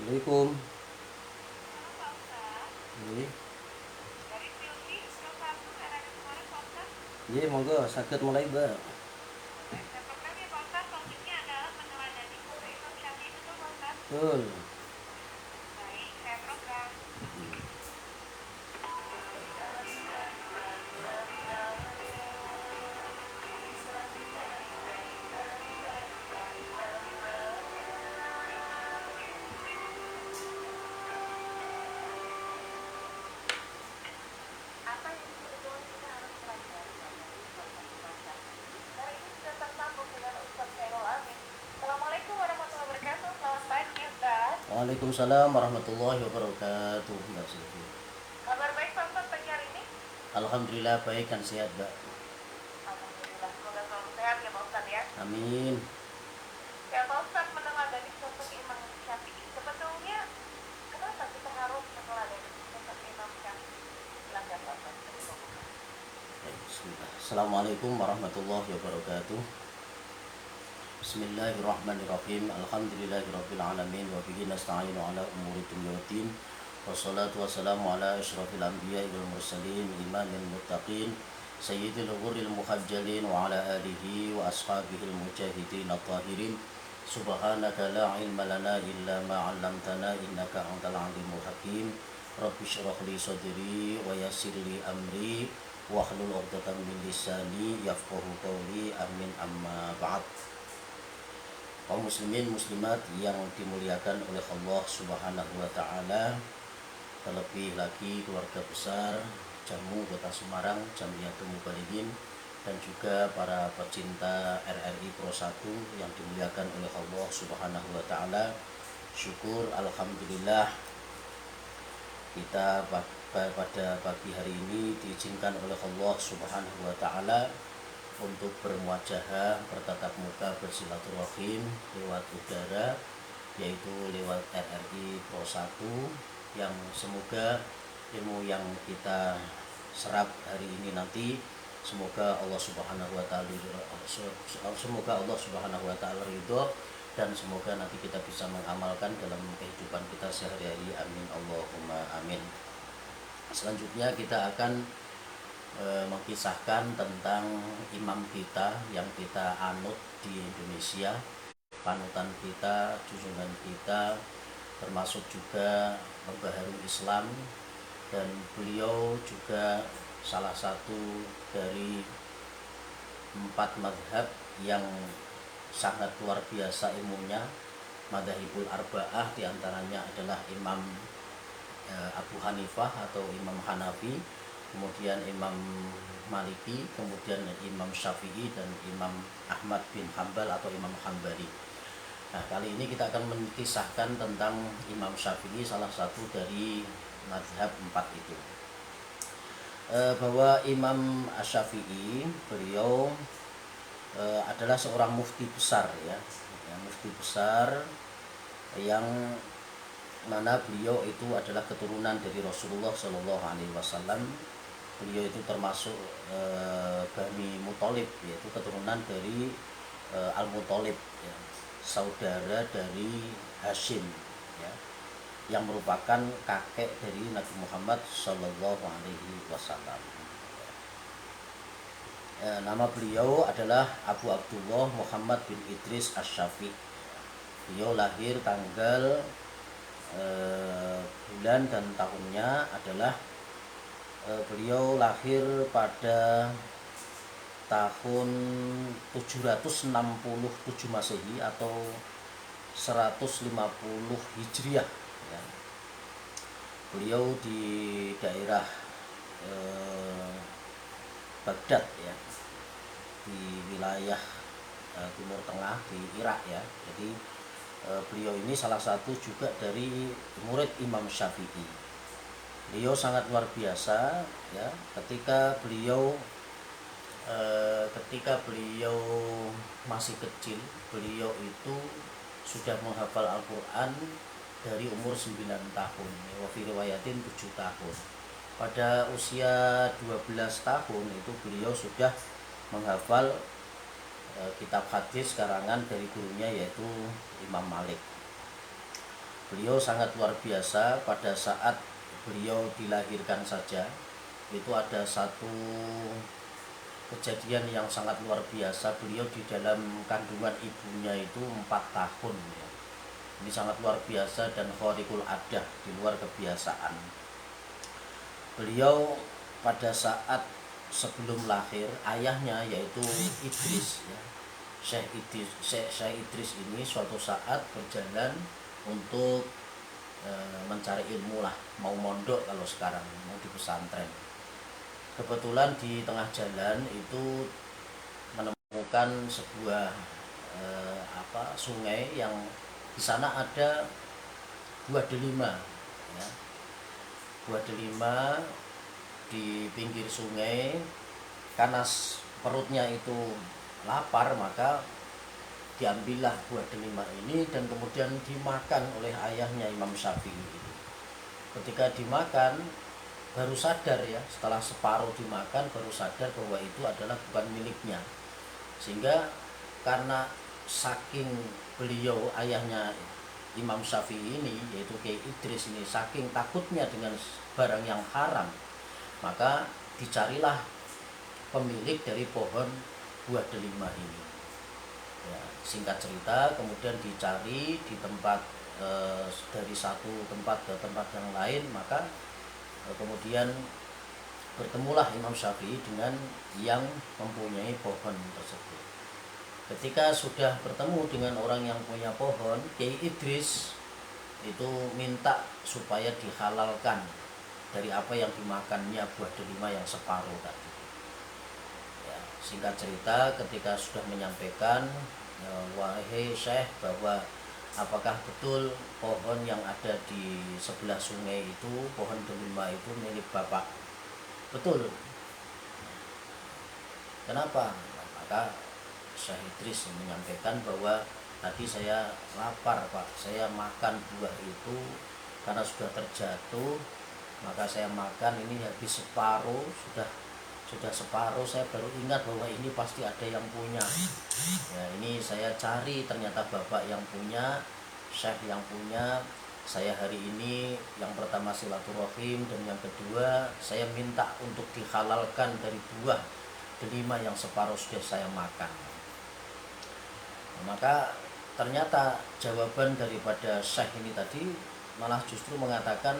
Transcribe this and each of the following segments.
Assalamualaikum. Halo Pak Ustadz, Nggih. dari Silvi, skill 1 RRI Kemarin Pak Ustadz. Nggih, monggo saged mulai, Mbak. Baik, saya program ya Pak Ustadz, topiknya adalah meneladani buku Imam Syafi'i, betul Pak Ustadz? Betul. Baik, saya program. Apa yang sebetulnya kita harus pelajari dari sosok Imam Syafi'i? Hari ini sudah tersambung dengan Ustadz Khairul Amin. Assalamualaikum warahmatullahi wabarakatuh, selamat pagi Ustadz. Waalaikumsalam warahmatullahi wabarakatuh, Mbak Silvi. Kabar baik Pak Ustadz pagi hari ini? Alhamdulillah baik dan sehat, Mbak. Alhamdulillah, semoga selalu sehat ya Pak Ustadz ya. Amin. Ya Pak Ustadz, meneladani sosok Imam Syafi'i, sebetulnya kenapa kita harus meneladani sosok Imam Syafi'i? Silakan Pak Ustadz. Baik, bismillah. Assalamualaikum warahmatullahi wabarakatuh. Bismillahirrahmanirrahim. Alhamdulillahirabbil alamin wa bihi nasta'inu ala umuri dunya waddin. Wassalatu wassalamu ala asyrafil anbiya'i wal mursalin imamil muttaqin sayyidil ghurril muhajjalin wa ala alihi wa ashabihil mujahidin at-tahirin. Subhanaka la ilma lana illa ma 'allamtana innaka antal alimul hakim. Rabbi shrah li sadri wa yassir li amri wahlul 'uqdatam min lisani yafqahu qawli. Amin amma ba'd. Kaum muslimin muslimat yang dimuliakan oleh Allah Subhanahu wa taala, terlebih lagi keluarga besar Jamu Kota Semarang, Jamiatul Mubalighim, dan juga para pecinta RRI Pro 1 yang dimuliakan oleh Allah Subhanahu wa taala. Syukur alhamdulillah kita pada pagi hari ini diizinkan oleh Allah Subhanahu wa taala untuk bermuajahah, bertatap muka, bersilaturahim lewat udara, yaitu lewat RRI Pro 1, yang semoga ilmu yang kita serap hari ini nanti semoga Allah Subhanahu wa taala ridho, dan semoga nanti kita bisa mengamalkan dalam kehidupan kita sehari-hari. Amin Allahumma amin. Selanjutnya kita akan mengisahkan tentang imam kita yang kita anut di Indonesia, panutan kita, junjungan kita, termasuk juga pembaharu Islam, dan beliau juga salah satu dari 4 madhab yang sangat luar biasa ilmunya, madhabul arba'ah, diantaranya adalah Imam Abu Hanifah atau Imam Hanafi, kemudian Imam Maliki, kemudian Imam Syafi'i, dan Imam Ahmad bin Hambal atau Imam Hambali. Nah, kali ini kita akan mengisahkan tentang Imam Syafi'i, salah satu dari mazhab 4 itu. Bahwa Imam Syafi'i, beliau adalah seorang mufti besar, ya, mufti besar yang mana beliau itu adalah keturunan dari Rasulullah Shallallahu Alaihi Wasallam. Beliau itu termasuk Bani Muthalib, yaitu keturunan dari Al-Muthalib, ya, saudara dari Hashim, ya, yang merupakan kakek dari Nabi Muhammad Shallallahu Alaihi Wasallam. Nama beliau adalah Abu Abdullah Muhammad bin Idris Asy-Syafi'i. Beliau lahir tanggal bulan dan tahunnya adalah beliau lahir pada tahun 767 Masehi atau 150 Hijriah, ya. Beliau di daerah Baghdad, ya, di wilayah Timur Tengah di Irak, ya. Jadi beliau ini salah satu juga dari murid Imam Syafi'i. Beliau sangat luar biasa, ya, ketika beliau masih kecil, beliau itu sudah menghafal Al-Quran dari umur 9 tahun, wa fi riwayatin 7 tahun. Pada usia 12 tahun itu beliau sudah menghafal kitab hadis karangan dari gurunya, yaitu Imam Malik. Beliau sangat luar biasa. Pada saat beliau dilahirkan saja itu ada satu kejadian yang sangat luar biasa. Beliau di dalam kandungan ibunya itu 4 tahun ya. Ini sangat luar biasa dan khariqul adah, di luar kebiasaan. Beliau pada saat sebelum lahir, ayahnya yaitu Idris ya, Syekh Idris ini suatu saat berjalan untuk mencari ilmu lah, mau mondok kalau sekarang, mau di pesantren. Kebetulan di tengah jalan itu menemukan sebuah sungai yang di sana ada buah delima ya. Buah delima di pinggir sungai. Karena perutnya itu lapar, maka diambillah buah delima ini dan kemudian dimakan oleh ayahnya Imam Syafi'i. Ketika dimakan baru sadar ya, setelah separuh dimakan baru sadar bahwa itu adalah bukan miliknya. Sehingga karena saking beliau, ayahnya Imam Syafi'i ini, yaitu Kiai Idris ini, saking takutnya dengan barang yang haram, maka dicarilah pemilik dari pohon buah delima ini ya. Singkat cerita, kemudian dicari di tempat dari satu tempat ke tempat yang lain, maka kemudian bertemulah Imam Syafi'i dengan yang mempunyai pohon tersebut. Ketika sudah bertemu dengan orang yang punya pohon, Kiai Idris itu minta supaya dihalalkan dari apa yang dimakannya buah delima yang separuh tadi ya. Singkat cerita, ketika sudah menyampaikan, wahai Syekh, bahwa apakah betul pohon yang ada di sebelah sungai itu, pohon delima itu milik Bapak? Betul. Kenapa? Maka Syekh Idris menyampaikan bahwa tadi saya lapar Pak, saya makan buah itu karena sudah terjatuh, maka saya makan ini habis separuh, sudah separuh, saya baru ingat bahwa ini pasti ada yang punya ya. Ini saya cari, ternyata Bapak yang punya, Syekh yang punya. Saya hari ini yang pertama silaturahim, dan yang kedua saya minta untuk dihalalkan dari buah delima yang separuh sudah saya makan. Maka ternyata jawaban daripada Syekh ini tadi malah justru mengatakan,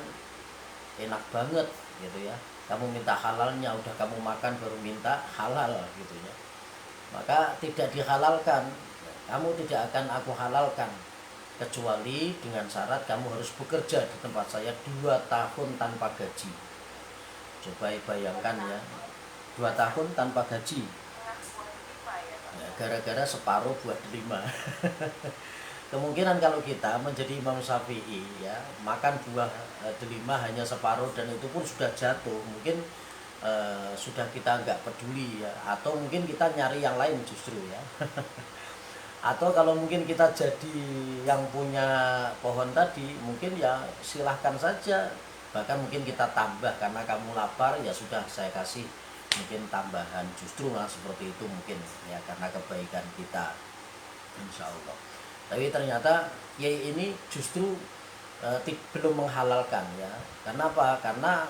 enak banget gitu ya, kamu minta halalnya, udah kamu makan baru minta halal gitu ya. Maka tidak dihalalkan, kamu tidak akan aku halalkan, kecuali dengan syarat kamu harus bekerja di tempat saya 2 tahun tanpa gaji. Coba bayangkan ya, 2 tahun tanpa gaji ya, gara-gara separuh buah delima. Kemungkinan kalau kita menjadi Imam Syafi'i ya, makan buah delima hanya separuh dan itu pun sudah jatuh, mungkin sudah kita nggak peduli ya, atau mungkin kita nyari yang lain justru ya. Atau kalau mungkin kita jadi yang punya pohon tadi, mungkin ya silahkan saja, bahkan mungkin kita tambah, karena kamu lapar ya sudah saya kasih mungkin tambahan, justru malah seperti itu mungkin ya, karena kebaikan kita insya Allah. Tapi ternyata Kiai ini justru belum menghalalkan ya. Karena apa? Karena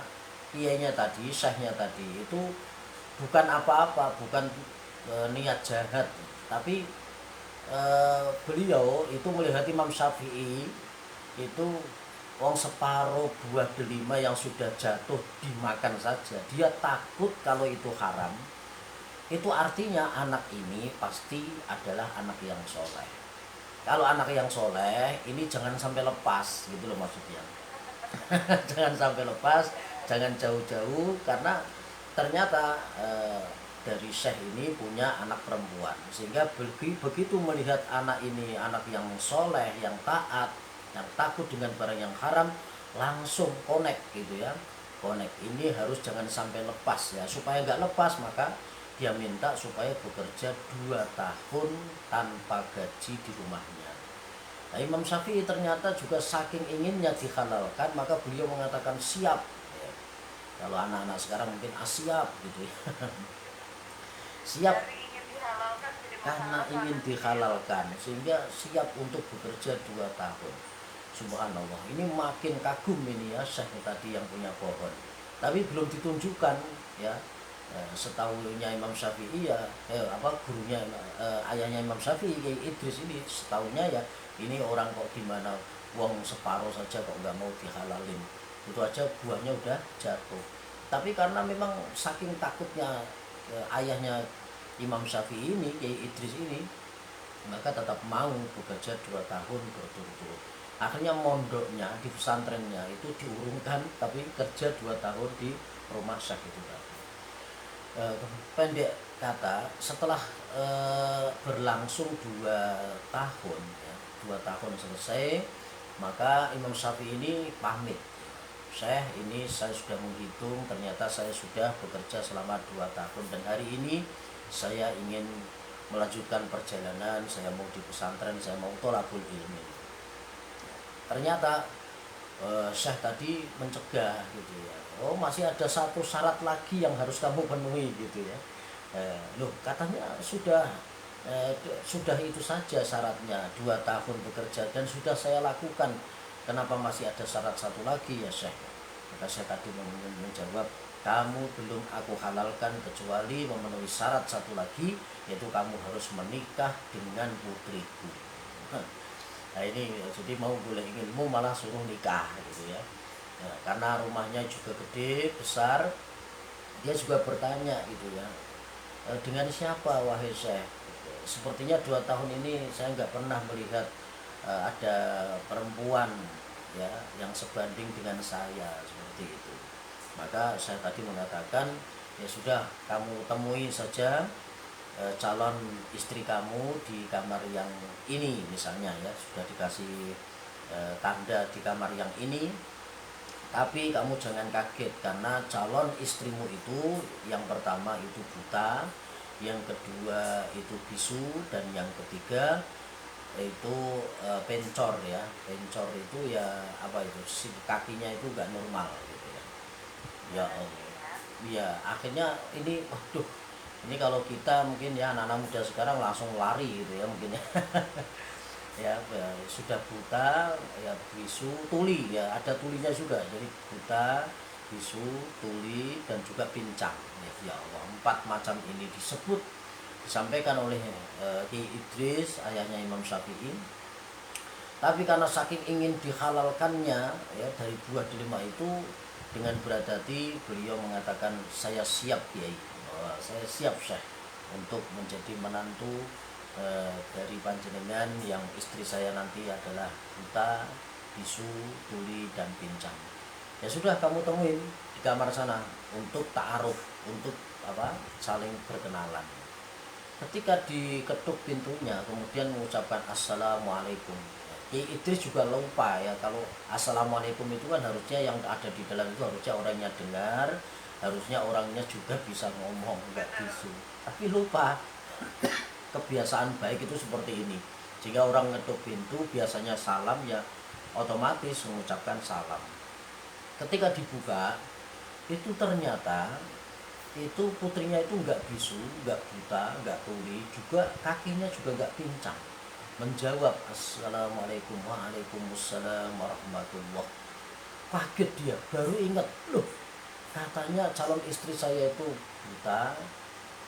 Kiainya tadi, Syekhnya tadi itu bukan apa-apa, bukan niat jahat, tapi beliau itu melihat Imam Syafi'i itu separuh buah delima yang sudah jatuh dimakan saja, dia takut kalau itu haram. Itu artinya anak ini pasti adalah anak yang soleh. Kalau anak yang soleh ini jangan sampai lepas gitu loh maksudnya. Jangan sampai lepas, jangan jauh-jauh, karena ternyata dari Syekh ini punya anak perempuan, sehingga begitu melihat anak ini anak yang soleh, yang taat, yang takut dengan barang yang haram, langsung connect gitu ya. Connect ini harus jangan sampai lepas ya. Supaya nggak lepas, maka dia minta supaya bekerja 2 tahun tanpa gaji di rumahnya. Nah, Imam Syafi'i ternyata juga saking inginnya dihalalkan, maka beliau mengatakan siap ya. Kalau anak-anak sekarang mungkin siap gitu ya. Siap karena ingin dihalalkan, sehingga siap untuk bekerja 2 tahun Subhanallah, ini makin kagum ini ya Syekh tadi yang punya pohon. Tapi belum ditunjukkan ya. Setahunya Imam Syafi'i ya, gurunya, ayahnya Imam Syafi'i, Kiai Idris ini setahunya ya, ini orang kok gimana, wong separuh saja kok nggak mau dihalalin, itu aja buahnya udah jatuh. Tapi karena memang saking takutnya ayahnya Imam Syafi'i ini, Kiai Idris ini, maka tetap mau bekerja 2 tahun berturut-turut. Akhirnya mondoknya di pesantrennya itu diurungkan, tapi kerja 2 tahun di rumah Syekh itu tadi. Pendek kata, setelah berlangsung 2 tahun ya, 2 tahun selesai, maka Imam Syafi'i ini pamit. Syekh, ini saya sudah menghitung, ternyata saya sudah bekerja selama 2 tahun dan hari ini saya ingin melanjutkan perjalanan, saya mau di pesantren, saya mau tholabul ilmi. Ternyata Syekh tadi mencegah gitu ya. Oh, masih ada satu syarat lagi yang harus kamu penuhi gitu ya. Loh, katanya sudah itu saja syaratnya, 2 tahun bekerja dan sudah saya lakukan. Kenapa masih ada syarat satu lagi ya Syekh? Maka saya tadi menjawab, kamu belum aku halalkan kecuali memenuhi syarat satu lagi, yaitu kamu harus menikah dengan putriku. Nah ini jadi mau boleh inginmu malah suruh nikah gitu ya. Nah, karena rumahnya juga gede, besar, dia juga bertanya gitu ya, dengan siapa wahai Syekh? Sepertinya 2 tahun ini saya nggak pernah melihat ada perempuan ya yang sebanding dengan saya seperti itu. Maka saya tadi mengatakan, ya sudah, kamu temui saja calon istri kamu di kamar yang ini misalnya ya, sudah dikasih tanda di kamar yang ini. Tapi kamu jangan kaget karena calon istrimu itu yang pertama itu buta, yang kedua itu bisu, dan yang ketiga itu pencor ya. Pencor itu ya apa itu, kakinya itu gak normal gitu ya. Ya Allah. Ya akhirnya ini, waduh, ini kalau kita mungkin ya anak-anak muda sekarang langsung lari gitu ya mungkin ya. Ya, sudah buta ya, bisu, tuli ya, ada tulinya juga, jadi buta, bisu, tuli, dan juga pincang ya, ya Allah, 4 macam ini disampaikan oleh Kiai Idris, ayahnya Imam Syafi'i. Tapi karena saking ingin dihalalkannya ya dari buah delima itu, dengan berat hati beliau mengatakan, saya siap Kiai, saya siap Syekh untuk menjadi menantu dari panjenengan yang istri saya nanti adalah buta, bisu, tuli, dan pincang. Ya sudah, kamu temuin di kamar sana untuk ta'aruf, untuk saling berkenalan. Ketika diketuk pintunya, kemudian mengucapkan assalamualaikum. Kiai Idris juga lupa ya, kalau assalamualaikum itu kan harusnya yang ada di dalam itu harusnya orangnya dengar, harusnya orangnya juga bisa ngomong, nggak bisu. Tapi lupa. Kebiasaan baik itu seperti ini. Jika orang ngetuk pintu biasanya salam ya, otomatis mengucapkan salam. Ketika dibuka itu ternyata itu putrinya itu nggak bisu, nggak buta, nggak tuli, juga kakinya juga nggak pincang. Menjawab assalamualaikum, waalaikumsalam warahmatullah. Kaget dia, baru ingat, loh, katanya calon istri saya itu buta,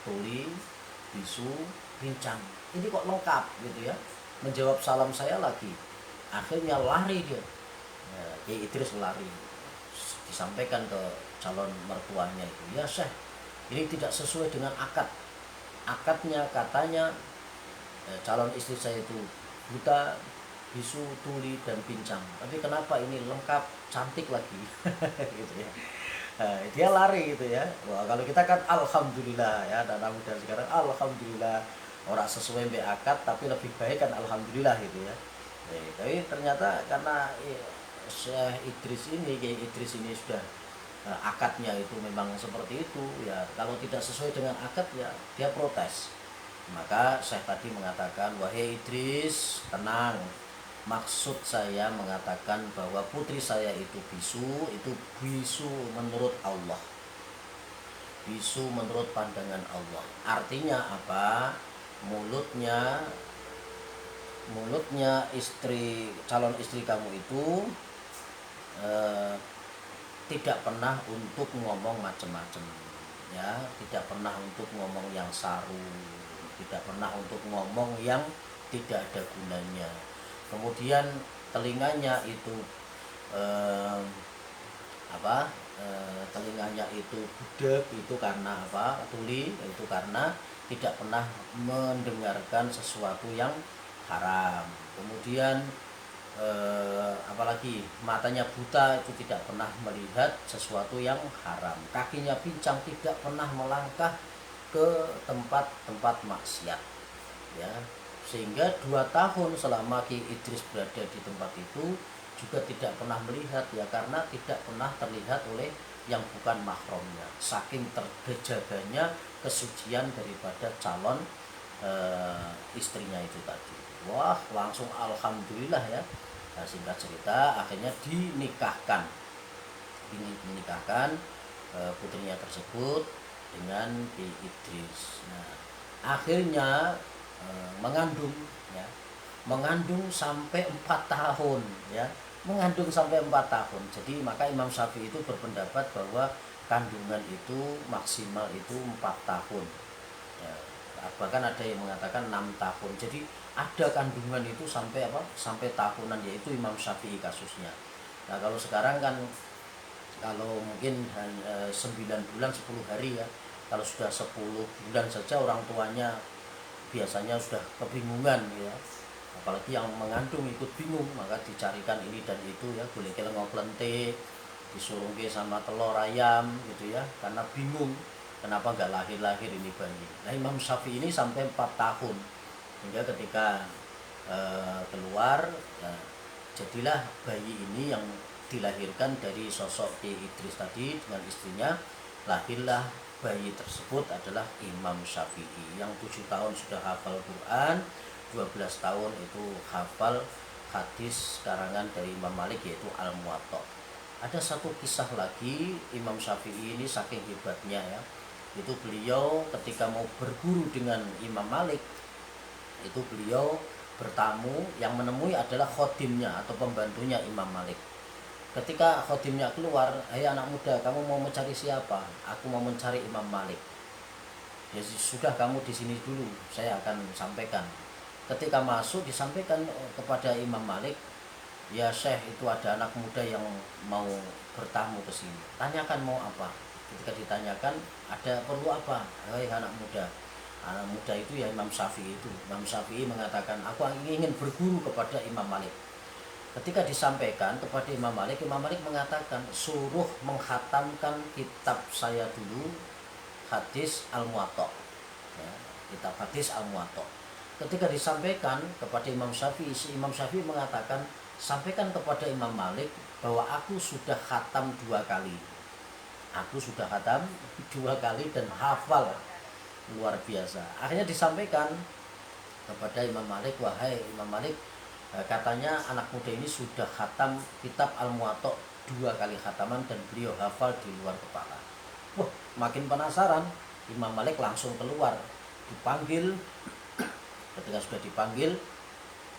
tuli, bisu, pincang, ini kok lengkap gitu ya. Menjawab salam saya lagi. Akhirnya lari dia, Kiai Idris lari, disampaikan ke calon mertuanya itu, ya Syekh, ini tidak sesuai dengan akadnya, katanya calon istri saya itu buta, bisu, tuli, dan pincang, tapi kenapa ini lengkap, cantik lagi. Gitu ya. Dia lari gitu ya. Wah, kalau kita kan alhamdulillah ya, anak muda sekarang alhamdulillah, orang sesuai mbak akad tapi lebih baik kan alhamdulillah gitu ya. Tapi ternyata karena Syekh Idris ini, Kiai Idris ini sudah akadnya itu memang seperti itu ya, kalau tidak sesuai dengan akad ya dia protes. Maka Syekh tadi mengatakan, wahai Idris, tenang, maksud saya mengatakan bahwa putri saya itu bisu menurut Allah, bisu menurut pandangan Allah. Artinya apa? Mulutnya mulutnya calon istri kamu itu tidak pernah untuk ngomong macam-macam, ya, tidak pernah untuk ngomong yang saru, tidak pernah untuk ngomong yang tidak ada gunanya. Kemudian telinganya itu telinganya itu budek, itu karena apa? Tuli, itu karena tidak pernah mendengarkan sesuatu yang haram. Kemudian apalagi matanya buta, itu tidak pernah melihat sesuatu yang haram. Kakinya pincang, tidak pernah melangkah ke tempat-tempat maksiat, ya. Sehingga 2 tahun selama Ki Idris berada di tempat itu juga tidak pernah melihat, ya, karena tidak pernah terlihat oleh yang bukan mahramnya, saking terjaganya kesucian daripada calon istrinya itu tadi. Wah, langsung alhamdulillah, ya. Nah, singkat cerita akhirnya dinikahkan putrinya tersebut dengan Ki Idris. Nah, akhirnya mengandung, ya, mengandung sampai 4 tahun, ya, mengandung sampai 4 tahun. Jadi maka Imam Syafi'i itu berpendapat bahwa kandungan itu maksimal itu 4 tahun, ya. Bahkan ada yang mengatakan 6 tahun. Jadi ada kandungan itu sampai sampai tahunan, yaitu Imam Syafi'i kasusnya. Nah, kalau sekarang kan kalau mungkin 9 bulan 10 hari, ya. Kalau sudah 10 bulan saja orang tuanya biasanya sudah kebingungan, ya. Apalagi yang mengandung ikut bingung, maka dicarikan ini dan itu, ya, boleh kelengok lentik, disuruh sama telur ayam gitu, ya, karena bingung kenapa nggak lahir-lahir ini bayi. Nah, Imam Syafi'i ini sampai 4 tahun, hingga ketika keluar, ya, jadilah bayi ini yang dilahirkan dari sosok Ki Idris tadi dengan istrinya. Lahirlah bayi tersebut adalah Imam Syafi'i yang 7 tahun sudah hafal Quran, 12 tahun itu hafal hadis karangan dari Imam Malik, yaitu Al-Muwatta. Ada satu kisah lagi Imam Syafi'i ini saking hebatnya, ya. Itu beliau ketika mau berguru dengan Imam Malik, itu beliau bertamu, yang menemui adalah khodimnya atau pembantunya Imam Malik. Ketika khodimnya keluar, "Hai anak muda, kamu mau mencari siapa?" "Aku mau mencari Imam Malik." "Ya sudah, kamu di sini dulu, saya akan sampaikan." Ketika masuk disampaikan kepada Imam Malik, "Ya Syekh, itu ada anak muda yang mau bertamu ke sini. Tanyakan mau apa." Ketika ditanyakan, "Ada perlu apa?" "Hai anak muda." Anak muda itu ya Imam Syafi'i itu. Imam Syafi'i mengatakan, "Aku ingin berguru kepada Imam Malik." Ketika disampaikan kepada Imam Malik mengatakan, "Suruh menghatamkan kitab saya dulu, hadis Al-Muwatta." Ya, kitab hadis Al-Muwatta. Ketika disampaikan kepada Imam Syafi'i, Imam Syafi'i mengatakan, "Sampaikan kepada Imam Malik bahwa aku sudah khatam 2 kali. Aku sudah khatam 2 kali dan hafal luar biasa." Akhirnya disampaikan kepada Imam Malik, "Wahai Imam Malik, katanya anak muda ini sudah khatam kitab Al-Muwatta 2 kali khataman dan beliau hafal di luar kepala." Wah, makin penasaran. Imam Malik langsung keluar, dipanggil. Ketika sudah dipanggil,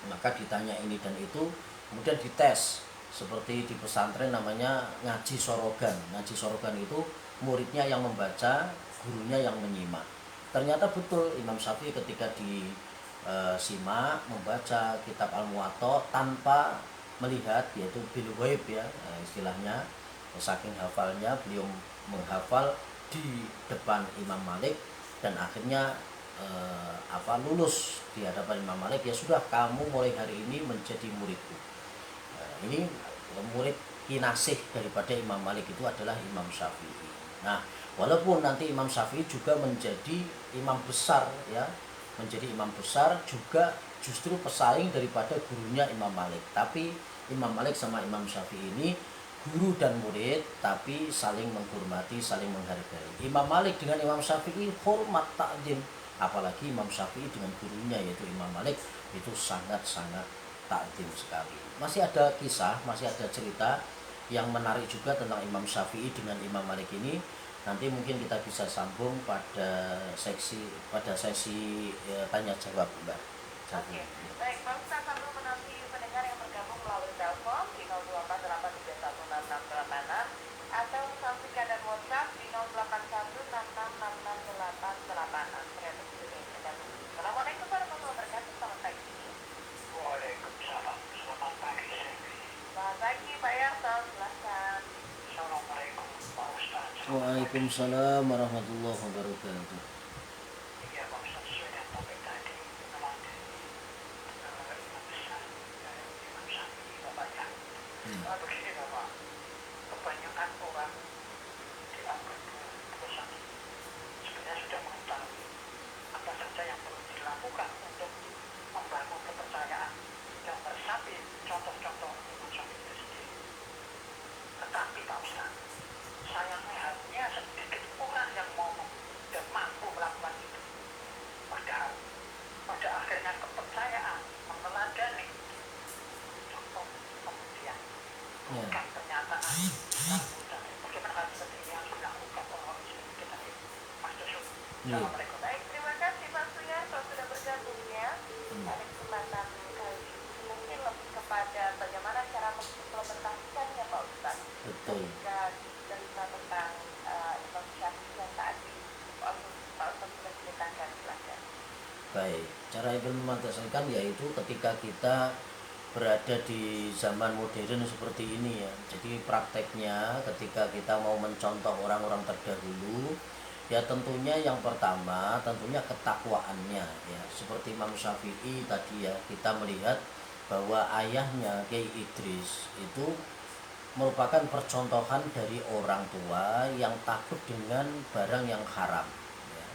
maka ditanya ini dan itu, kemudian dites. Seperti di pesantren namanya ngaji sorogan. Ngaji sorogan itu muridnya yang membaca, gurunya yang menyimak. Ternyata betul Imam Syafi'i ketika simak membaca kitab Al-Muwatta tanpa melihat, yaitu bil ghaib, ya, istilahnya, saking hafalnya beliau menghafal di depan Imam Malik dan akhirnya lulus di hadapan Imam Malik. "Ya sudah, kamu mulai hari ini menjadi muridku." Ini murid kinasih daripada Imam Malik itu adalah Imam Syafi'i. Nah, walaupun nanti Imam Syafi'i juga menjadi imam besar, ya, menjadi imam besar juga justru pesaing daripada gurunya Imam Malik. Tapi Imam Malik sama Imam Syafi'i ini guru dan murid, tapi saling menghormati, saling menghargai. Imam Malik dengan Imam Syafi'i hormat takdim, apalagi Imam Syafi'i dengan gurunya yaitu Imam Malik itu sangat-sangat takdim sekali. Masih ada kisah, masih ada cerita yang menarik juga tentang Imam Syafi'i dengan Imam Malik ini. Nanti mungkin kita bisa sambung pada sesi tanya jawab, Mbak. Oke, baik Pak Ustaz, sambil menanti pendengar yang bergabung melalui telepon di 02483166686 atau sampaikan dan WhatsApp di 0816666886. Terima kasih. Assalamualaikum warahmatullahi wabarakatuh. Selamat pagi. Waalaikumsalam. Selamat pagi, Sylvie. Selamat pagi Pak Yarto, silahkan. Assalamualaikum, Pak Ustaz. Waalaikumsalam warahmatullahi wabarakatuh. Iya, Pak Ustaz, sesuai dengan topik tadi, memang dari Imam besar, Imam Syafi'i, Bapak ya. Begini, Bapak, kebanyakan orang di abad 21 sebenarnya sudah mengetahui apa saja yang perlu dilakukan untuk membangun kepercayaan dan meresapi contoh-contoh Imam Syafi'i itu sendiri. Tetapi Pak Ustaz, sayangnya hanya sedikit orang yang mau dan mampu melakukan itu. Padahal pada akhirnya kepercayaan meneladani contoh kemudian bukan pernyataan yang mudah. Bagaimana hal seperti ini yang dilakukan orang Muslim kita ini? Mas Yusuf. Assalamualaikum. Baik, terima kasih Pak Suyarto sudah bergabung ya. Pada kesempatan kali ini mungkin lebih kepada bagaimana cara mengimplementasikannya Pak Ustaz. Betul. Ketika cerita tentang Imam Syafi'i yang tadi Pak Ustaz sudah ceritakan, silakan. Baik, cara implementasikan yaitu ketika kita berada di zaman modern seperti ini ya. Jadi prakteknya ketika kita mau mencontoh orang-orang terdahulu, ya tentunya yang pertama tentunya ketakwaannya ya. Seperti Imam Syafi'i tadi ya, kita melihat bahwa ayahnya Kiai Idris itu merupakan percontohan dari orang tua yang takut dengan barang yang haram ya.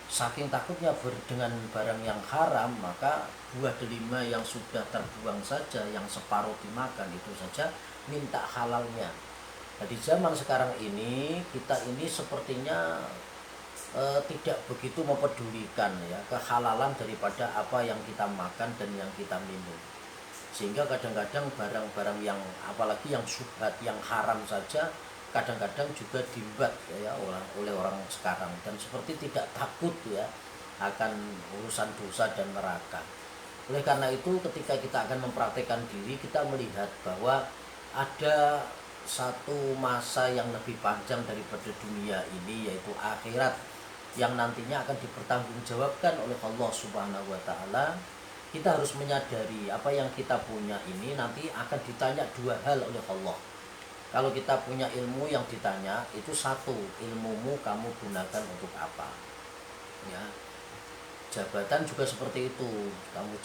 Saking takutnya dengan barang yang haram, maka buah delima yang sudah terbuang saja, yang separuh dimakan itu saja minta halalnya. Nah, di zaman sekarang ini kita ini sepertinya tidak begitu mempedulikan ya kehalalan daripada apa yang kita makan dan yang kita minum, sehingga kadang-kadang barang-barang yang apalagi yang syubhat, yang haram saja kadang-kadang juga dibuat ya oleh orang sekarang, dan seperti tidak takut ya akan urusan dosa dan neraka. Oleh karena itu ketika kita akan mempraktekkan diri, kita melihat bahwa ada satu masa yang lebih panjang daripada dunia ini, yaitu akhirat, yang nantinya akan dipertanggungjawabkan oleh Allah Subhanahu wa taala. Kita harus menyadari apa yang kita punya ini nanti akan ditanya dua hal oleh Allah. Kalau kita punya ilmu, yang ditanya itu satu, ilmumu kamu gunakan untuk apa ya. Jabatan juga seperti itu, kamu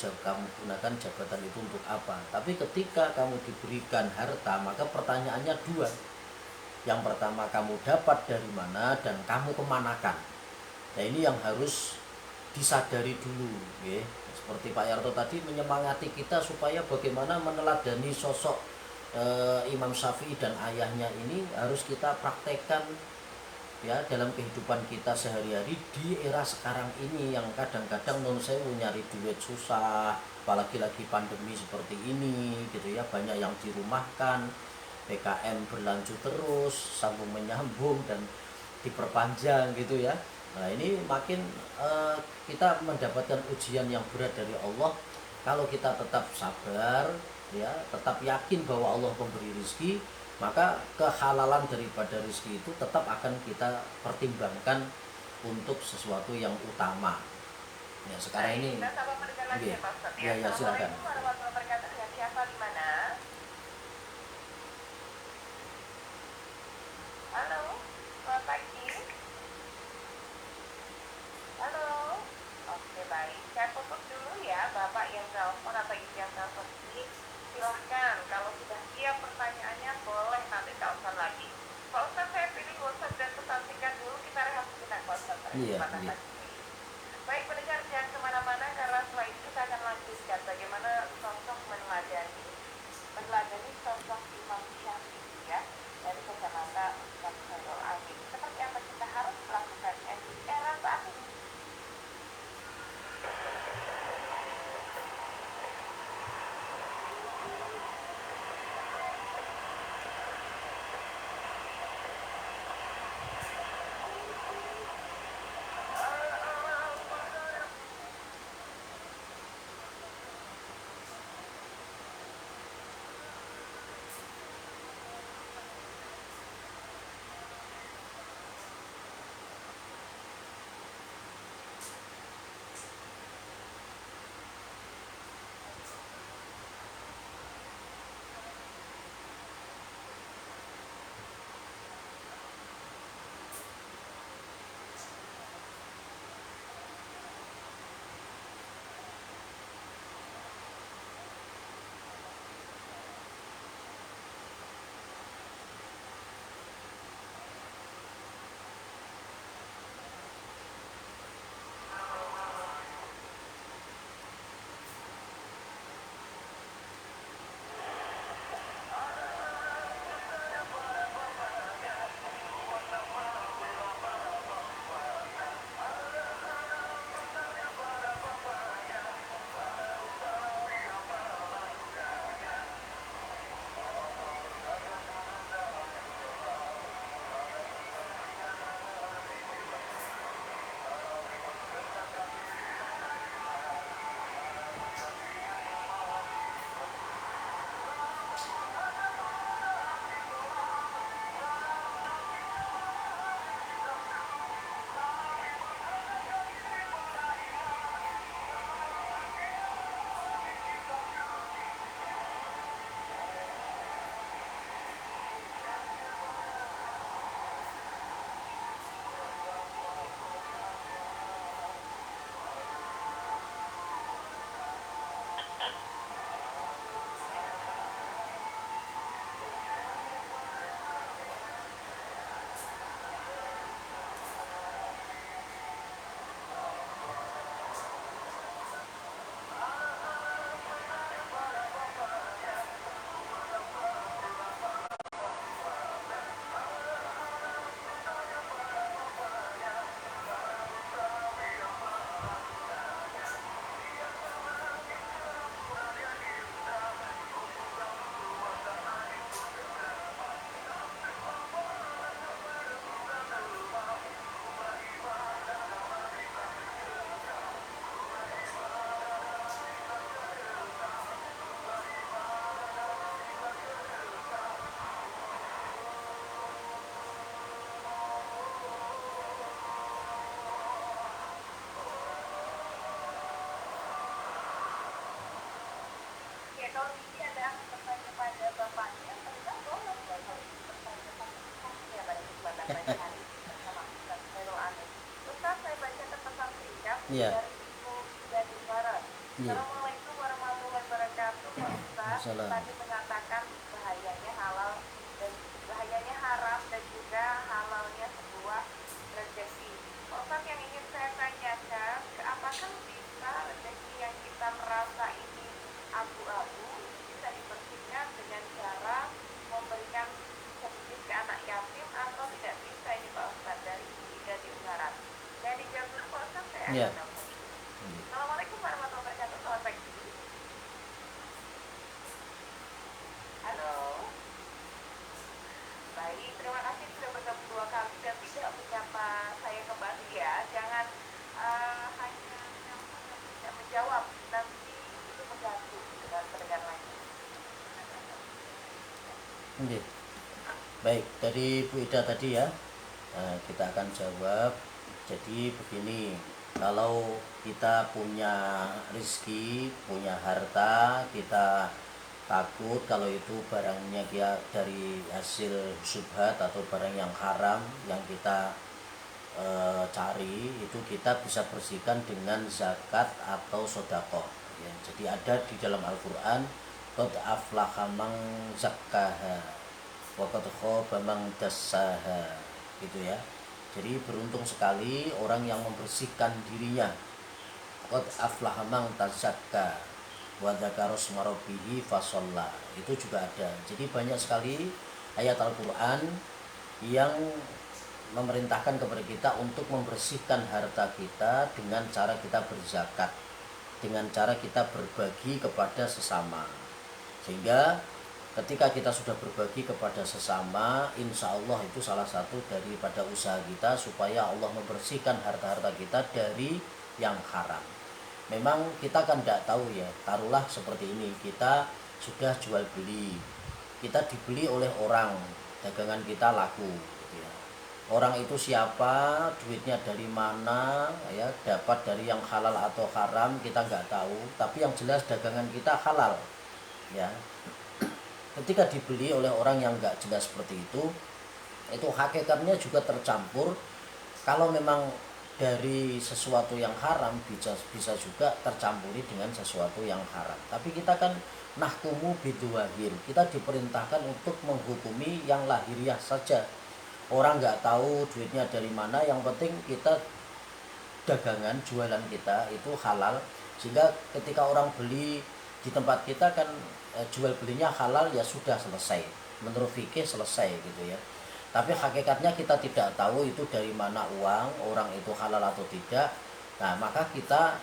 gunakan jabatan itu untuk apa. Tapi ketika kamu diberikan harta, maka pertanyaannya dua. Yang pertama, kamu dapat dari mana dan kamu kemanakan. Nah ini yang harus disadari dulu ya. Seperti Pak Yarto tadi menyemangati kita supaya bagaimana meneladani sosok Imam Syafi'i dan ayahnya ini harus kita praktekkan ya dalam kehidupan kita sehari-hari di era sekarang ini, yang kadang-kadang non sewu nyari duit susah, apalagi lagi pandemi seperti ini gitu ya. Banyak yang dirumahkan, PKM berlanjut terus, sambung menyambung dan diperpanjang gitu ya. Nah ini makin kita mendapatkan ujian yang berat dari Allah. Kalau kita tetap sabar ya, tetap yakin bahwa Allah memberi rezeki, maka kehalalan daripada rezeki itu tetap akan kita pertimbangkan untuk sesuatu yang utama. Ya sekarang ini. Kita sama mendengar lagi ya Pak Ustaz ya. Ya silakan. Assalamualaikum warahmatullahi wabarakatuh. Dengan siapa di mana? Halo, selamat pagi. Halo. Oke baik, saya tutup dulu ya Bapak yang telepon atau Ibu yang telepon ini. Silahkan, kalau sudah siap pertanyaannya boleh nanti telepon lagi. Pak Ustaz, saya pilih WhatsApp dan pesan singkat dulu, kita rehat sejenak Pak Ustaz. Iya. Baik pendengar, jangan kemana-mana karena setelah ini kita akan lanjutkan bagaimana sosok meneladani sosok Imam Syafi'i ya, dari kacamata Ustaz Khairul Amin. Seperti apa kita harus melakukannya di era saat ini? kalau ini ada bertanya pada bapaknya, enggak boleh kalau bertanya pada ibunya pada kesempatan pagi hari bersama Ustaz Khairul Anam. Ustaz, saya bacakan pesan singkat Iya. dari Ibu dari Barat. Iya. Assalamualaikum warahmatullahi wabarakatuh, Pak Ustaz. Salam. Tadi mengatakan bahayanya halal dan bahayanya haram dan juga halalnya sebuah rezeki. Pak Ustaz, yang ingin saya tanyakan, apakah bisa rezeki yang kita merasa ini abu-abu bisa dibersihkan dengan cara memberikan sedikit ke anak yatim atau tidak bisa ini Pak Ustaz dari tiga di Ungaran. Saya dijawab dulu Pak Ustaz, saya Iya. akan telepon. Assalamualaikum warahmatullahi wabarakatuh. Selamat pagi. Halo. Baik, terima kasih sudah bergabung 2 kali dan tidak menyapa saya kembali ya. Jangan hanya menyapa dan tidak menjawab. Nanti itu mengganggu dengan pendengar lain. Oke. Baik, dari Bu Ida tadi ya, kita akan jawab. Jadi begini, kalau kita punya rezeki, punya harta, kita takut kalau itu barangnya dia dari hasil subhat atau barang yang haram yang kita cari, itu kita bisa bersihkan dengan zakat atau sodakoh ya. Jadi ada di dalam Al-Quran, qad aflaha man zakkaha wa qad khaba man dassaha, gitu ya. Jadi beruntung sekali orang yang membersihkan dirinya. Qad aflaha man tazakka wa dzakara isma rabbih fasalla. Itu juga ada. Jadi banyak sekali ayat Al-Qur'an yang memerintahkan kepada kita untuk membersihkan harta kita dengan cara kita berzakat, dengan cara kita berbagi kepada sesama. Sehingga ketika kita sudah berbagi kepada sesama, insya Allah itu salah satu daripada usaha kita supaya Allah membersihkan harta-harta kita dari yang haram. Memang kita kan tidak tahu ya, taruhlah seperti ini, kita sudah jual beli, kita dibeli oleh orang, dagangan kita laku gitu ya. Orang itu siapa, duitnya dari mana ya, dapat dari yang halal atau haram kita nggak tahu, tapi yang jelas dagangan kita halal ya. Ketika dibeli oleh orang yang nggak jelas seperti itu hakikatnya juga tercampur. Kalau memang dari sesuatu yang haram bisa juga tercampuri dengan sesuatu yang haram. Tapi kita kan nahkumu biduwahir, kita diperintahkan untuk menghukumi yang lahiriah saja. Orang nggak tahu duitnya dari mana, yang penting kita dagangan jualan kita itu halal, sehingga ketika orang beli di tempat kita kan jual belinya halal, ya sudah selesai, menurut fikih selesai gitu ya. Tapi hakikatnya kita tidak tahu itu dari mana uang orang itu halal atau tidak. Nah maka kita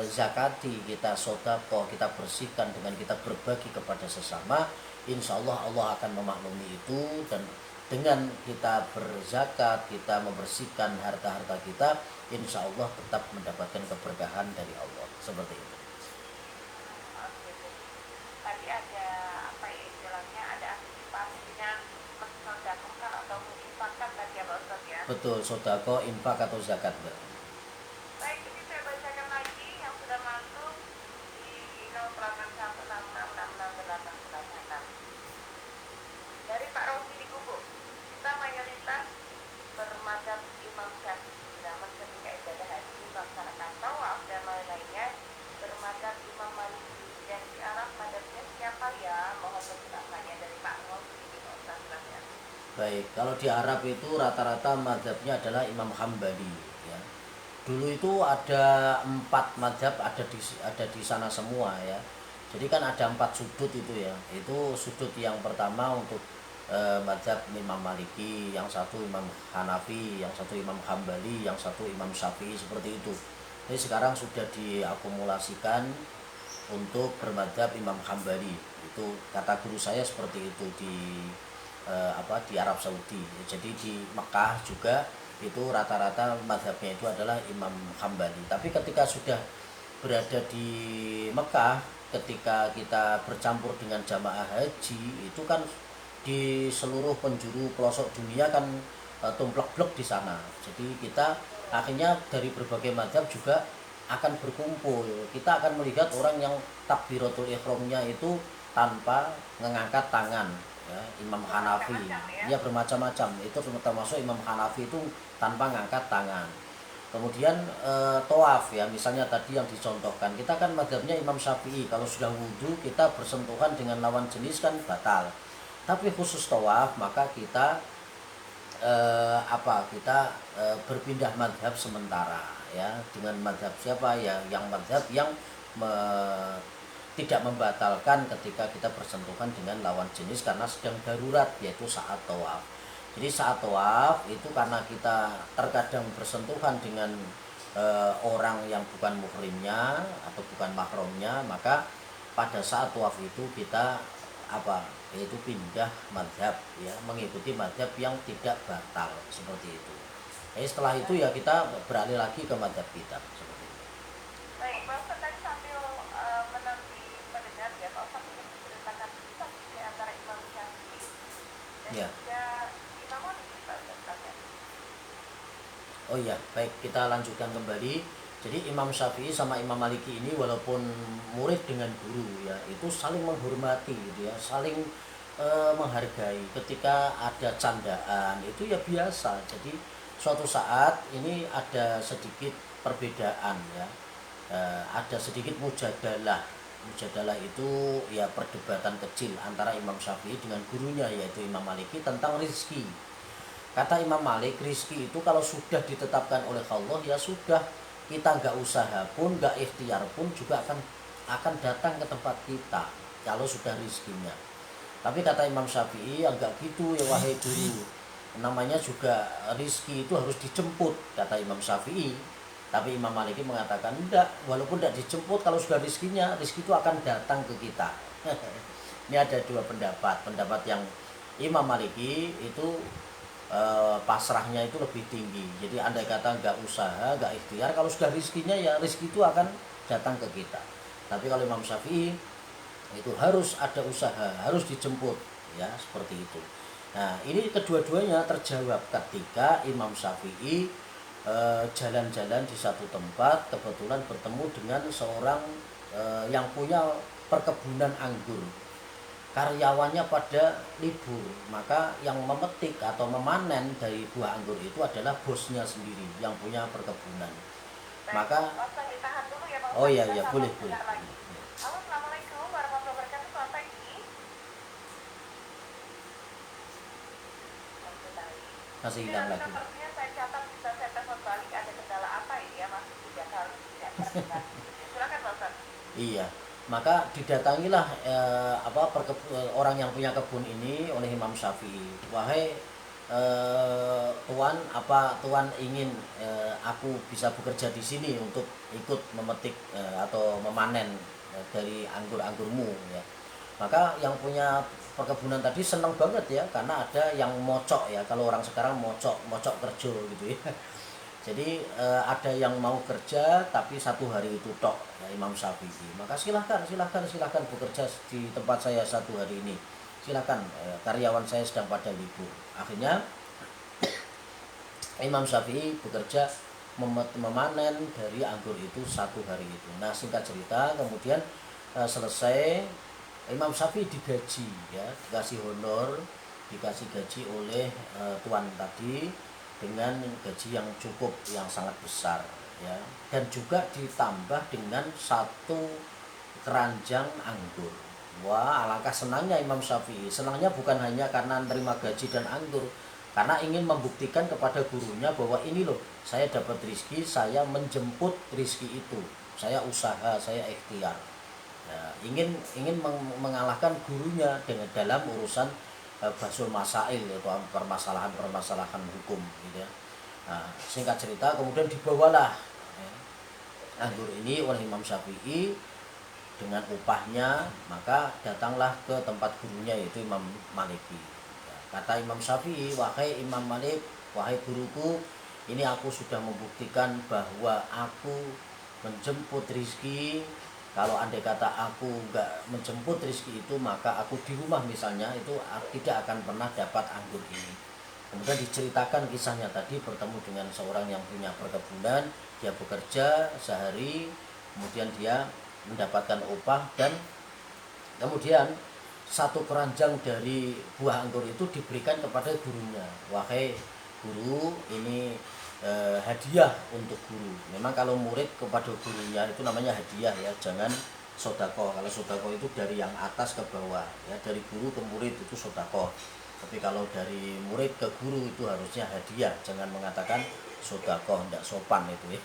zakati, kita sodako, kita bersihkan dengan kita berbagi kepada sesama. Insya Allah Allah akan memaklumi itu, dan dengan kita berzakat, kita membersihkan harta-harta kita, insya Allah tetap mendapatkan keberkahan dari Allah. Seperti itu. Tadi ada apa ya istilahnya, ada antisipasi dengan mensodakohkan atau menginfakkan tadi ya Pak Ustaz ya. Betul, sodako, infak atau zakat. Baik, ini saya bacakan lagi yang sudah masuk di 0816666896. Dari Pak Rosi di Kubu. Kita mayoritas bermadzhab Imam Syafi'i, namun ketika ibadah haji melaksanakan tawaf dan lain-lainnya bermadzhab Imam Maliki. Dan di Arab madzhabnya siapa ya? Mohon penjelasannya dari Pak Rosi di Ustaz silahkan. Baik, kalau di Arab itu rata-rata madzhabnya adalah Imam Hambali ya. Dulu itu ada 4 madzhab ada di sana semua ya. Jadi kan ada 4 sudut itu ya. Itu sudut yang pertama untuk madzhab Imam Maliki, yang satu Imam Hanafi, yang satu Imam Hambali, yang satu Imam Syafi'i, seperti itu. Jadi sekarang sudah diakumulasikan untuk bermadzhab Imam Hambali. Itu kata guru saya seperti itu di Arab Saudi. Jadi di Mekah juga itu rata-rata mazhabnya itu adalah Imam Hambali. Tapi ketika sudah berada di Mekah, ketika kita bercampur dengan jamaah haji, itu kan di seluruh penjuru pelosok dunia kan tumplek-blek di sana. Jadi kita akhirnya dari berbagai mazhab juga akan berkumpul. Kita akan melihat orang yang takbiratul ihramnya itu tanpa mengangkat tangan, ya. Imam Hanafi, Bermacam-macam, ya. bermacam-macam. Itu termasuk Imam Hanafi itu tanpa mengangkat tangan. Kemudian toaf, ya, misalnya tadi yang dicontohkan, kita kan mazhabnya Imam Syafi'i, kalau sudah wudhu kita bersentuhan dengan lawan jenis kan batal. Tapi khusus toaf maka kita berpindah madhab sementara, ya, dengan madhab siapa, ya, yang madhab yang tidak membatalkan ketika kita bersentuhan dengan lawan jenis karena sedang darurat, yaitu saat tawaf. Jadi saat tawaf itu karena kita terkadang bersentuhan dengan orang yang bukan muhrimnya atau bukan mahramnya, maka pada saat tawaf itu kita yaitu pindah madhab, ya, mengikuti madhab yang tidak batal, seperti itu. Jadi setelah itu ya kita beralih lagi ke madhab kita, seperti itu. Baik, Pak Ustadz tadi sambil menanti mendengar, ya, Pak Ustadz ingin menceritakan kisah di antara Imam Syafi'i dan Ya. juga Imam Maliki, Pak Ustadz. Oh iya, baik, kita lanjutkan kembali. Jadi Imam Syafi'i sama Imam Maliki ini walaupun murid dengan guru, ya, itu saling menghormati, gitu ya, saling menghargai. Ketika ada candaan itu ya biasa. Jadi suatu saat ini ada sedikit perbedaan, ya, ada sedikit mujadalah. Mujadalah itu ya perdebatan kecil antara Imam Syafi'i dengan gurunya yaitu Imam Maliki tentang rizki. Kata Imam Malik, rizki itu kalau sudah ditetapkan oleh Allah ya sudah, kita nggak usaha pun, nggak ikhtiar pun juga akan datang ke tempat kita kalau sudah rizkinya. Tapi kata Imam Syafi'i, enggak gitu ya wahai guru, namanya juga rizki itu harus dijemput, kata Imam Syafi'i. Tapi Imam Maliki mengatakan enggak, walaupun tidak dijemput, kalau sudah rizkinya, rizki itu akan datang ke kita. Ini ada dua pendapat. Pendapat yang Imam Maliki itu pasrahnya itu lebih tinggi. Jadi andai kata nggak usaha, nggak ikhtiar, kalau sudah rizkinya ya rizki itu akan datang ke kita. Tapi kalau Imam Syafi'i itu harus ada usaha, harus dijemput, ya, seperti itu. Nah, ini kedua-duanya terjawab ketika Imam Syafi'i jalan-jalan di satu tempat, kebetulan bertemu dengan seorang yang punya perkebunan anggur. Karyawannya pada libur, maka yang memetik atau memanen dari buah anggur itu adalah bosnya sendiri yang punya perkebunan. Baik, Maka Pak Ustadz ditahan dulu ya, Pak Ustadz. oh iya, Kita iya, sambung boleh. sebentar lagi. Halo, Assalamualaikum warahmatullahi wabarakatuh. Selamat pagi. Oke, baik. Masih hilang lagi. Nomornya saya catat, bisa saya telepon balik. Ada kendala apa ini ya? Masih 3 kali tidak terdengar. Silakan, Pak Ustadz. Iya, maka didatangilah orang yang punya kebun ini oleh Imam Syafi'i. Wahai tuan, apa tuan ingin aku bisa bekerja di sini untuk ikut memetik atau memanen dari anggur-anggurmu, ya. Maka yang punya perkebunan tadi senang banget, ya, karena ada yang mocok, ya, kalau orang sekarang mocok kerja gitu, ya. Jadi ada yang mau kerja tapi satu hari itu tok, ya, Imam Syafi'i. Maka silahkan bekerja di tempat saya satu hari ini. Silahkan, karyawan saya sedang pada libur. Akhirnya Imam Syafi'i bekerja memanen dari anggur itu satu hari itu. Nah, singkat cerita, kemudian selesai, Imam Syafi'i digaji, ya, dikasih honor, dikasih gaji oleh tuan tadi dengan gaji yang cukup, yang sangat besar, ya, dan juga ditambah dengan satu keranjang anggur. Wah, alangkah senangnya Imam Syafi'i. Senangnya bukan hanya karena menerima gaji dan anggur, karena ingin membuktikan kepada gurunya bahwa ini loh, saya dapat rizki, saya menjemput rizki itu, saya usaha, saya ikhtiar. Ya, ingin mengalahkan gurunya dengan dalam urusan basul masail, yaitu permasalahan hukum, gitu, ya. Nah, singkat cerita, kemudian dibawalah, ya, anggur ini oleh Imam Syafi'i dengan upahnya. Maka datanglah ke tempat gurunya yaitu Imam Maliki. Ya, kata Imam Syafi'i, wahai Imam Malik, wahai guruku, ini aku sudah membuktikan bahwa aku menjemput rizki. Kalau andai kata aku nggak menjemput rizki itu, maka aku di rumah misalnya itu tidak akan pernah dapat anggur ini. Kemudian diceritakan kisahnya tadi, bertemu dengan seorang yang punya perkebunan, Dia bekerja sehari, kemudian dia mendapatkan upah, dan kemudian satu keranjang dari buah anggur itu diberikan kepada gurunya. Wahai guru, ini hadiah untuk guru. Memang kalau murid kepada gurunya itu namanya hadiah ya, jangan sodako. Kalau sodako itu dari yang atas ke bawah ya, dari guru ke murid itu sodako. Tapi kalau dari murid ke guru itu harusnya hadiah, jangan mengatakan sodako, tidak sopan itu ya.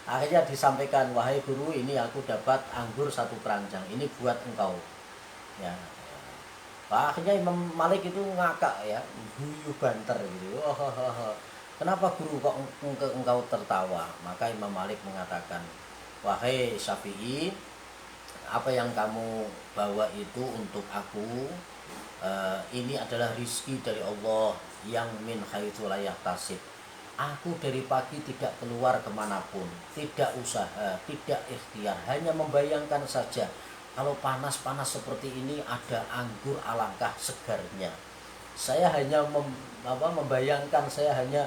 Akhirnya disampaikan, wahai guru, ini aku dapat anggur satu keranjang, ini buat engkau ya. Akhirnya Imam Malik itu ngakak ya, guyu banter gitu. Oh, kenapa guru kok engkau tertawa? Maka Imam Malik mengatakan, wahai Syafi'i, apa yang kamu bawa itu untuk aku, ini adalah rizki dari Allah yang min haitsu la yahtasib. Aku dari pagi tidak keluar kemanapun, tidak usaha, tidak ikhtiar, hanya membayangkan saja kalau panas-panas seperti ini ada anggur, alangkah segarnya. Saya hanya membayangkan, saya hanya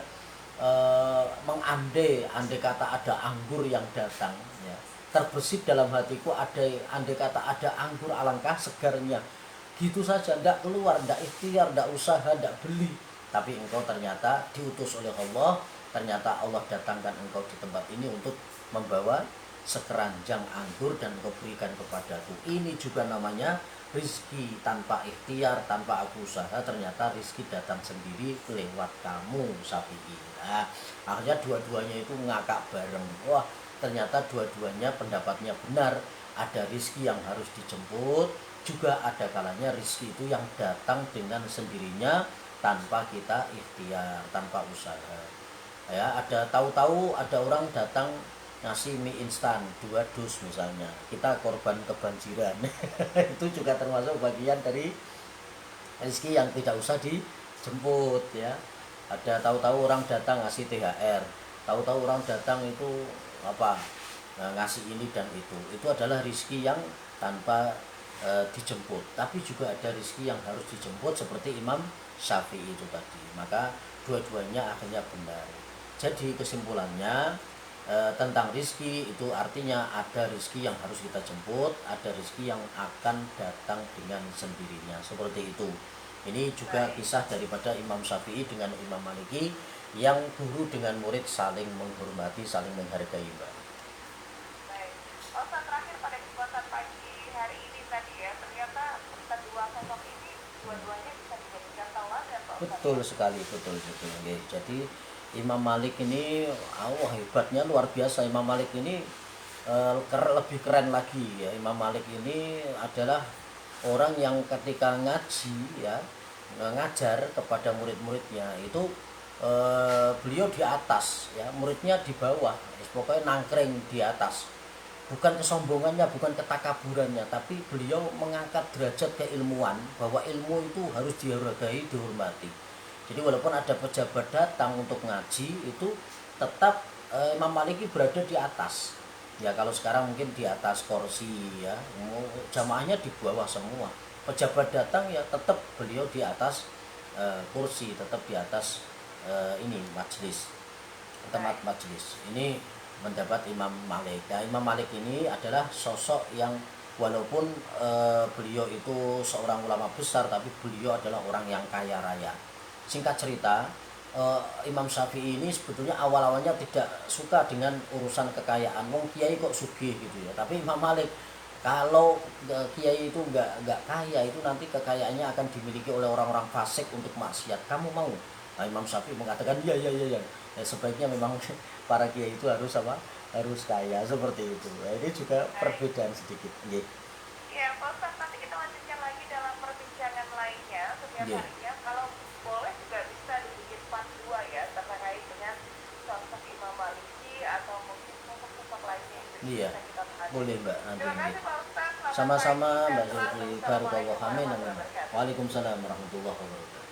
andai kata ada anggur yang datang ya. Terbesit dalam hatiku, andai kata ada anggur, alangkah segarnya. Gitu saja, tidak keluar, tidak ikhtiar, tidak usaha, tidak beli. Tapi engkau ternyata diutus oleh Allah, ternyata Allah datangkan engkau di tempat ini untuk membawa sekeranjang anggur dan engkau berikan kepadaku. Ini juga namanya rizki tanpa ikhtiar, tanpa aku usaha, ternyata rizki datang sendiri lewat kamu, Syafi'i. Nah, akhirnya dua-duanya itu ngakak bareng. Wah, ternyata dua-duanya pendapatnya benar. Ada rizki yang harus dijemput, juga ada kalanya rizki itu yang datang dengan sendirinya tanpa kita ikhtiar, tanpa usaha. Ya, ada tahu-tahu ada orang datang ngasih mie instan 2 dus misalnya, kita korban kebanjiran. Itu juga termasuk bagian dari rezeki yang tidak usah dijemput ya. Ada tahu-tahu orang datang ngasih THR, tahu-tahu orang datang itu ngasih ini dan itu adalah rezeki yang tanpa dijemput. Tapi juga ada rezeki yang harus dijemput seperti Imam Syafi'i itu tadi. Maka dua-duanya akhirnya benar. Jadi kesimpulannya, tentang rizki itu artinya ada rizki yang harus kita jemput, ada rizki yang akan datang dengan sendirinya, seperti itu. Ini juga kisah daripada Imam Syafi'i dengan Imam Maliki, yang guru dengan murid saling menghormati, saling menghargai, Mbak. Baik. Ustaz, terakhir pada kesempatan pagi hari ini tadi ya, ternyata kedua sosok ini dua-duanya bisa dijadikan tauladan, Pak Ustaz. Betul sekali. Jadi Imam Malik ini hebatnya luar biasa. Imam Malik ini lebih keren lagi ya. Imam Malik ini adalah orang yang ketika ngaji ya, ngajar kepada murid-muridnya itu beliau di atas ya, muridnya di bawah. Pokoknya nangkring di atas. Bukan kesombongannya, bukan ketakaburannya, tapi beliau mengangkat derajat keilmuan, bahwa ilmu itu harus dihargai, dihormati. Jadi walaupun ada pejabat datang untuk ngaji, itu tetap Imam Maliki berada di atas. Ya kalau sekarang mungkin di atas kursi ya, jamaahnya di bawah semua. Pejabat datang ya tetap beliau di atas kursi, tetap di atas majelis, tempat majelis. Ini mendapat Imam Malik. Nah, Imam Malik ini adalah sosok yang walaupun beliau itu seorang ulama besar, tapi beliau adalah orang yang kaya raya. Singkat cerita, Imam Syafi'i ini sebetulnya awal-awalnya tidak suka dengan urusan kekayaan. Wong kiai kok sugih gitu ya. Tapi Imam Malik, kalau kiai itu nggak kaya, itu nanti kekayaannya akan dimiliki oleh orang-orang fasik untuk maksiat. Kamu mau? Nah, Imam Syafi'i mengatakan iya. Ya, sebaiknya memang para kiai itu harus kaya seperti itu. Nah, ini juga perbedaan sedikit. Iya, Pak Ustaz, nanti kita lanjutkan lagi dalam perbincangan lainnya setiap harinya. Kalau boleh juga bisa dibikin part 2 ya, terkait dengan sosok Imam Maliki atau mungkin sosok-sosok lainnya yang bisa kita bahas. Boleh, Mbak. Terima kasih, Pak Ustaz. Sama-sama, Mbak Zulfi. Barakallahu. Amin. Waalaikumsalam warahmatullahi wabarakatuh.